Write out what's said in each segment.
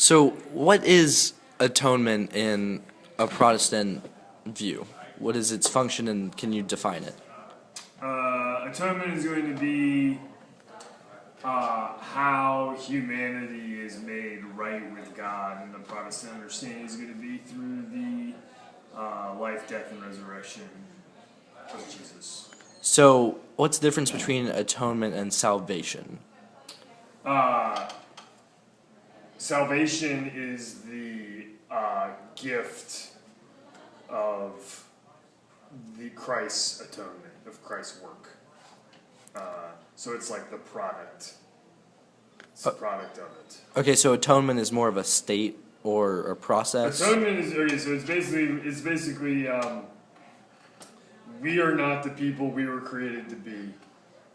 So, what is atonement in a Protestant view? What is its function, and can you define it? Atonement is going to be how humanity is made right with God, and the Protestant understanding is going to be through the life, death, and resurrection of Jesus. So, what's the difference between atonement and salvation? Salvation is the gift of the Christ's atonement, of Christ's work. So it's like the product. It's the product of it. Okay, so atonement is more of a state or a process? Atonement is okay. So it's basically we are not the people we were created to be,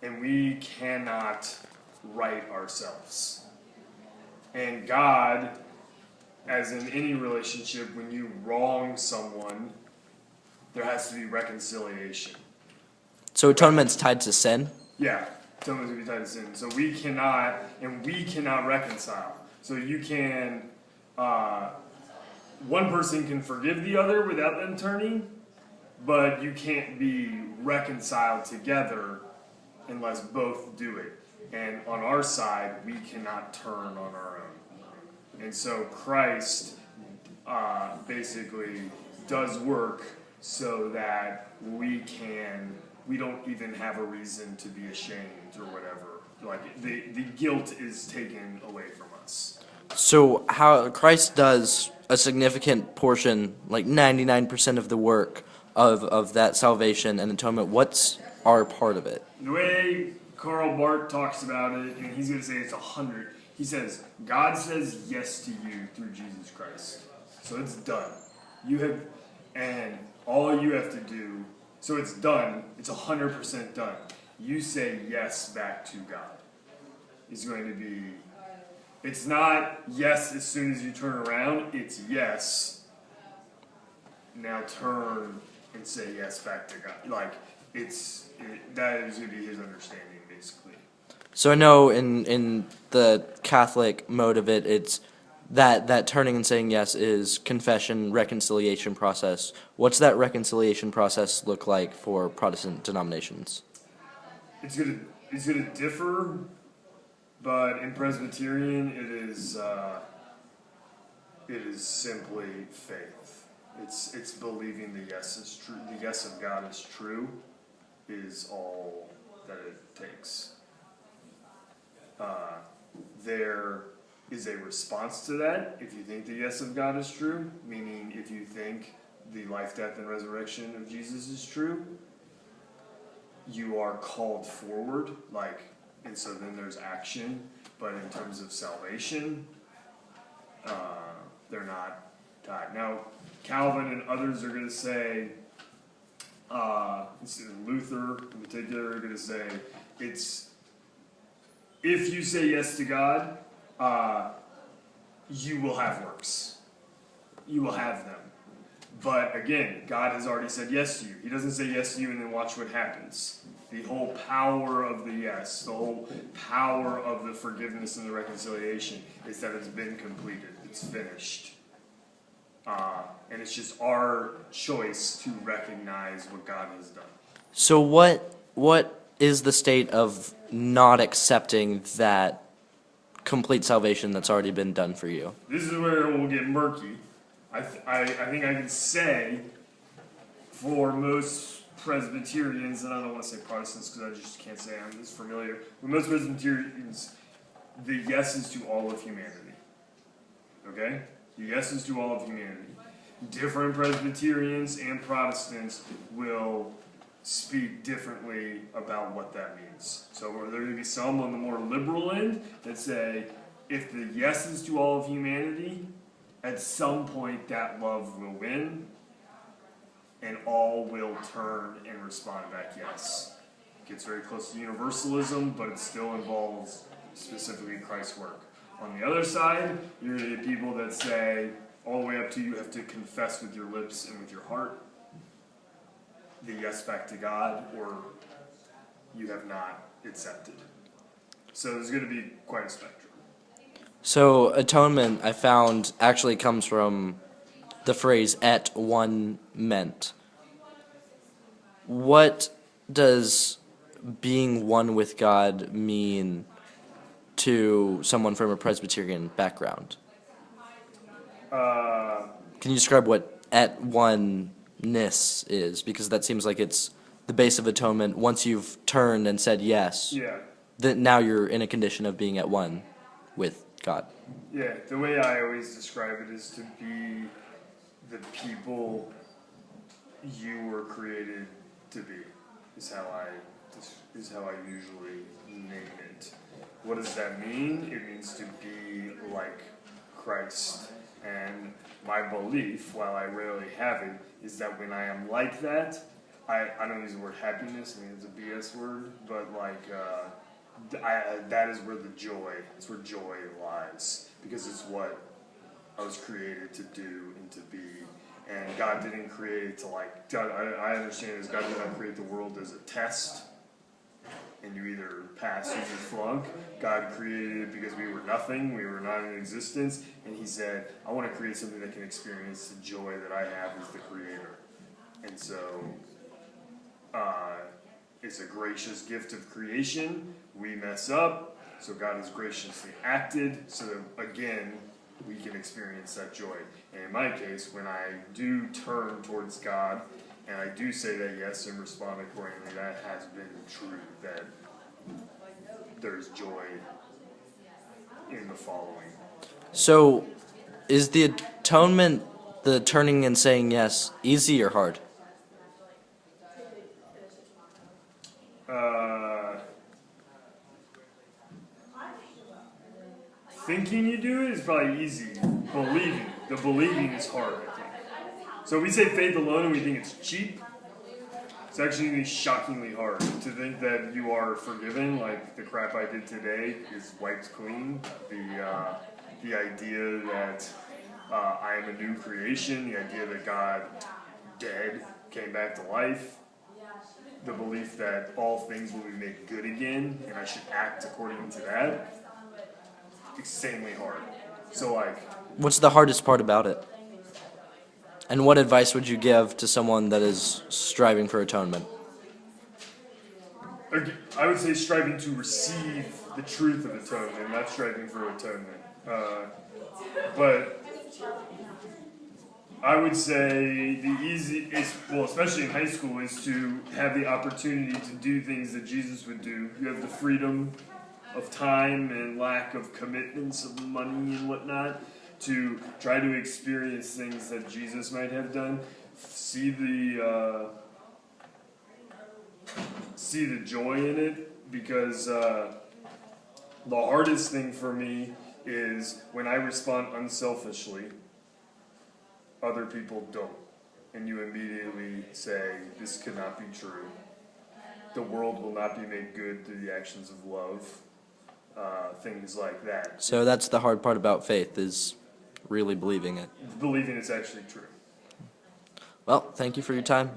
and we cannot right ourselves. And God, as in any relationship, when you wrong someone, there has to be reconciliation. So atonement's tied to sin? Yeah, atonement is going to be tied to sin. So we cannot reconcile. So you can, one person can forgive the other without them turning, but you can't be reconciled together unless both do it. And on our side, we cannot turn on our own. And so Christ basically does work so that we don't even have a reason to be ashamed or whatever. Like the guilt is taken away from us. So, how Christ does a significant portion, like 99% of the work of that salvation and atonement, what's our part of it? The way Karl Barth talks about it, and he's going to say it's 100. He says, God says yes to you through Jesus Christ. So it's done. And all you have to do, so it's done, it's 100% done. You say yes back to God. It's going to be, it's not yes as soon as you turn around, it's yes. Now turn and say yes back to God. Like, that is going to be his understanding, basically. So I know in the Catholic mode of it, it's that turning and saying yes is confession, reconciliation process. What's that reconciliation process look like for Protestant denominations? It's gonna differ, but in Presbyterian it is simply faith. It's believing the yes is true. The yes of God is true is all that it takes. There is a response to that if you think the yes of God is true, meaning if you think the life, death, and resurrection of Jesus is true, you are called forward, and so then there's action, but in terms of salvation, they're not tied. Now, Calvin and others are going to say, Luther in particular are going to say, if you say yes to God, you will have works. You will have them. But again, God has already said yes to you. He doesn't say yes to you and then watch what happens. The whole power of the yes, the whole power of the forgiveness and the reconciliation is that it's been completed. It's finished. And it's just our choice to recognize what God has done. So what is the state of not accepting that complete salvation that's already been done for you? This is where it will get murky. I think I can say for most Presbyterians, and I don't want to say Protestants because I just can't say I'm as familiar. For most Presbyterians, the yes is to all of humanity. Okay? The yes is to all of humanity. Different Presbyterians and Protestants will speak differently about what that means. So there are going to be some on the more liberal end that say, if the yes is to all of humanity, at some point that love will win, and all will turn and respond back yes. It gets very close to universalism, but it still involves specifically Christ's work. On the other side, you're going to get people that say, all the way up to you have to confess with your lips and with your heart the yes back to God, or you have not accepted. So there's going to be quite a spectrum. So atonement, I found, actually comes from the phrase "at one meant." What does being one with God mean to someone from a Presbyterian background? Uh, Can you describe what at oneness is? Because that seems like it's the base of atonement. Once you've turned and said yes, yeah. then now you're in a condition of being at one with God. Yeah, the way I always describe it is to be the people you were created to be. Is how I usually name it. What does that mean? It means to be like Christ. And my belief, while I rarely have it, is that when I am like that, I don't use the word happiness. I mean, it's a BS word, but that is where it's where joy lies, because it's what I was created to do and to be. And God didn't create it to I understand this, God did not create the world as a test, and you either pass or you flunk. God created it because we were nothing, we were not in existence, and He said, I want to create something that can experience the joy that I have as the Creator. And so, it's a gracious gift of creation. We mess up, so God has graciously acted so that, again, we can experience that joy. And in my case, when I do turn towards God, and I do say that yes and respond accordingly, that has been true, that there's joy in the following. So, is the atonement, the turning and saying yes, easy or hard? Thinking you do it is probably easy. The believing is hard, I think. So we say faith alone and we think it's cheap. It's actually shockingly hard to think that you are forgiven, like the crap I did today is wiped clean. The idea that I am a new creation, the idea that God dead came back to life, the belief that all things will be made good again and I should act according to that. Insanely hard. So What's the hardest part about it? And what advice would you give to someone that is striving for atonement? I would say striving to receive the truth of atonement, not striving for atonement. But I would say the easiest, especially in high school, is to have the opportunity to do things that Jesus would do. You have the freedom of time and lack of commitments of money and whatnot to try to experience things that Jesus might have done. See the joy in it, because the hardest thing for me is when I respond unselfishly, other people don't, and you immediately say, this could not be true. The world will not be made good through the actions of love. Things like that. So that's the hard part about faith, is really believing it. Believing it's actually true. Well, thank you for your time.